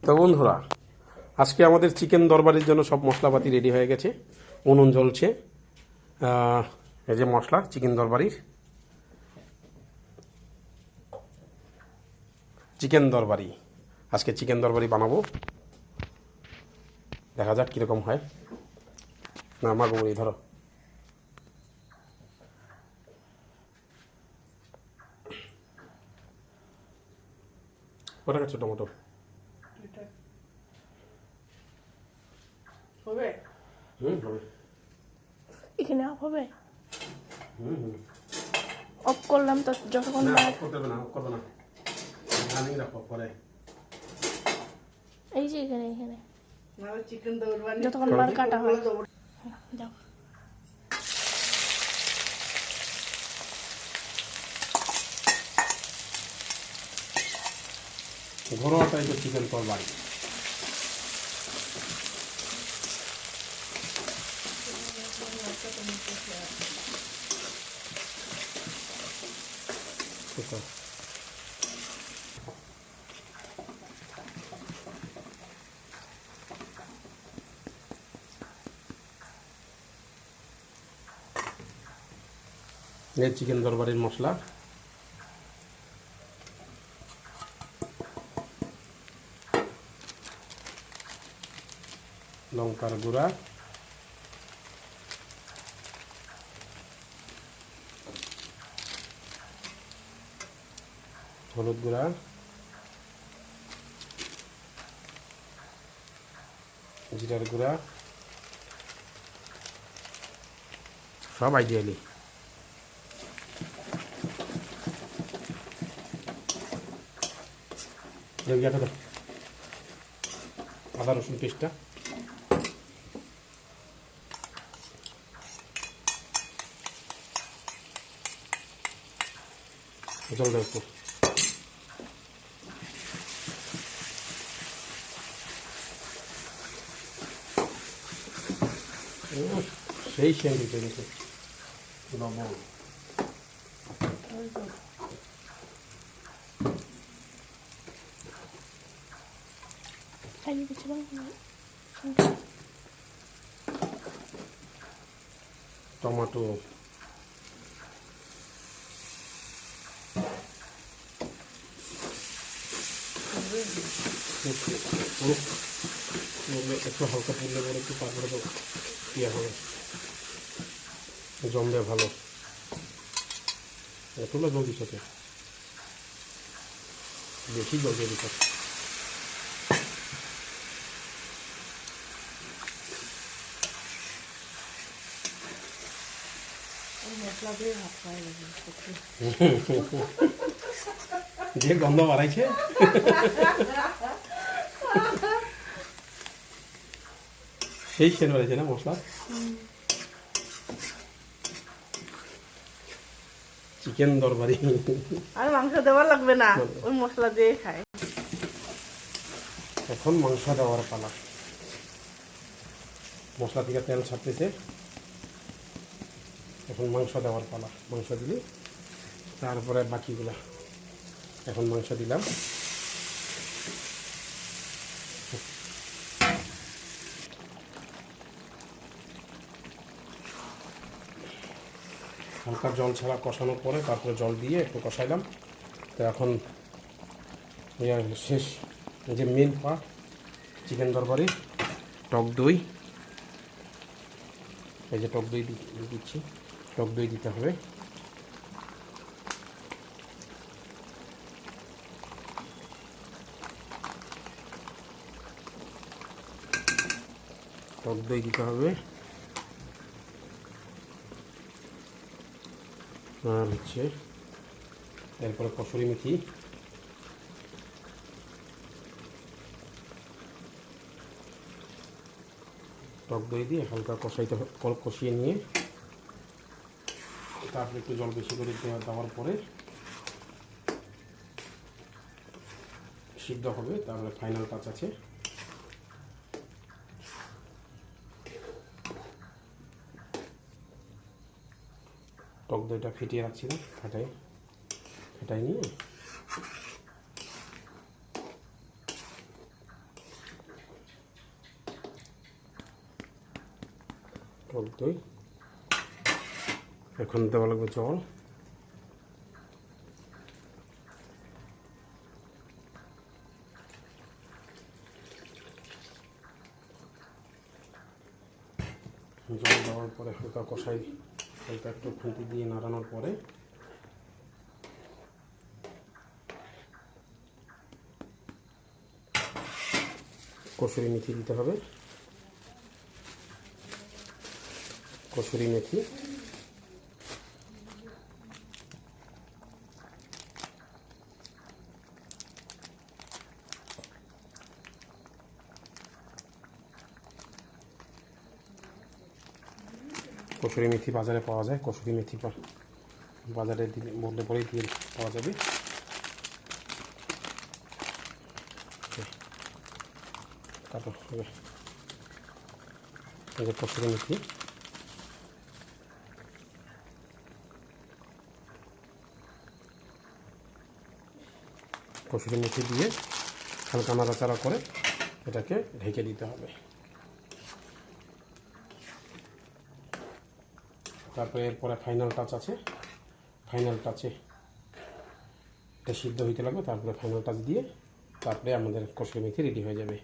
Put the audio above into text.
তো বন্ধুরা, আজকে আমাদের চিকেন দরবারির জন্য সব মশলাপাতি রেডি হয়ে গেছে। উনুন জ্বলছে। এই যে মশলা চিকেন দরবারির, চিকেন দরবারি। আজকে চিকেন দরবারি বানাবো, দেখা যাক কীরকম হয়। না মাগুমরি ধরো। ওটা কাছে টমেটো হবে। হবে। এখানে অফ হবে। হুম। অফ করলাম তো যতক্ষণ না, না করতে হবে না, করবে না। আমি রাখো পরে। এই যে এখানে এখানে চিকেন দরবারি যতক্ষণ বার কাটা হয় যাও। ঘরোয়া টাইপের চিকেন তরবারি। এই চিকেন দরবারির মশলা, লঙ্কার গুঁড়া, হলুদ গুঁড়া, জিরার গুঁড়া, সব আইডিয়ালি। আদা রসুন পেস্টটা জল দেবো একটু। সেই সেন্ট দিতে গেছে লবণ। খাইয়ে দিচ্ছিলাম টমেটো, একটু হালকা পড়লে পরে একটু তারপরে তো ইয়ে হবে, জমবে ভালো। এতগুলো জল দিচ্ছে, বেশি জল দিয়ে দিচ্ছে। মশলা দিয়ে ভাত খাওয়া লাগে যে গন্ধ বাড়াইছে। সেই সেন বাড়াইছে না মশলা। চিকেন দরবারি আর মাংস দেওয়া লাগবে না, ওই মশলা দিয়ে খায়। এখন মাংস দেওয়ার পালা। মশলা থেকে তেল ছাড়তেছে, এখন মাংস দেওয়ার পালা। মাংস দিলে তারপরে বাকিগুলা। এখন মাংস দিলাম। হালকা জল ছাড়া কষানোর পরে তারপরে জল দিয়ে একটু কষাইলাম। তো এখন শেষ যে মেন পার্ট চিকেন তরকারি, টক দই। এই যে টক দই দিচ্ছি, টক দই দিতে হবে। টক দই দিতে হবে, আর হচ্ছে এরপরে কসুরি মেথি, টক দই দিয়ে হালকা কষিয়ে নিয়ে তারপরে একটু জল বেশি করে দেওয়ার পরে সিদ্ধ হবে। তারপরে ফাইনাল টাচ আছে। টক দইটা ফেটিয়ে রাখছিলাম, ফেটাই নিয়ে টক দই, এখন দেওয়া লাগবে জল, জল দেওয়ার পরে হালকা কষাই, হালকা একটু খুন্তি দিয়ে নাড়ানোর পরে কসুরি মেথি দিতে হবে। কসুরি মেথি, কসুরি মেথি বাজারে পাওয়া যায়, কসুরি মেথি বাজারে বললে পরেই দিয়ে পাওয়া যাবে। তারপর হবে এই যে কসুরি মেথি, কসুরি মেথি দিয়ে হালকা নাড়াচাড়া করে এটাকে ঢেকে দিতে হবে। তারপরে এরপরে ফাইনাল টাচ আছে, ফাইনাল টাচে এটা সিদ্ধ হইতে লাগবে, তারপরে ফাইনাল টাচ দিয়ে তারপরে আমাদের কসুরি মেথি রেডি হয়ে যাবে।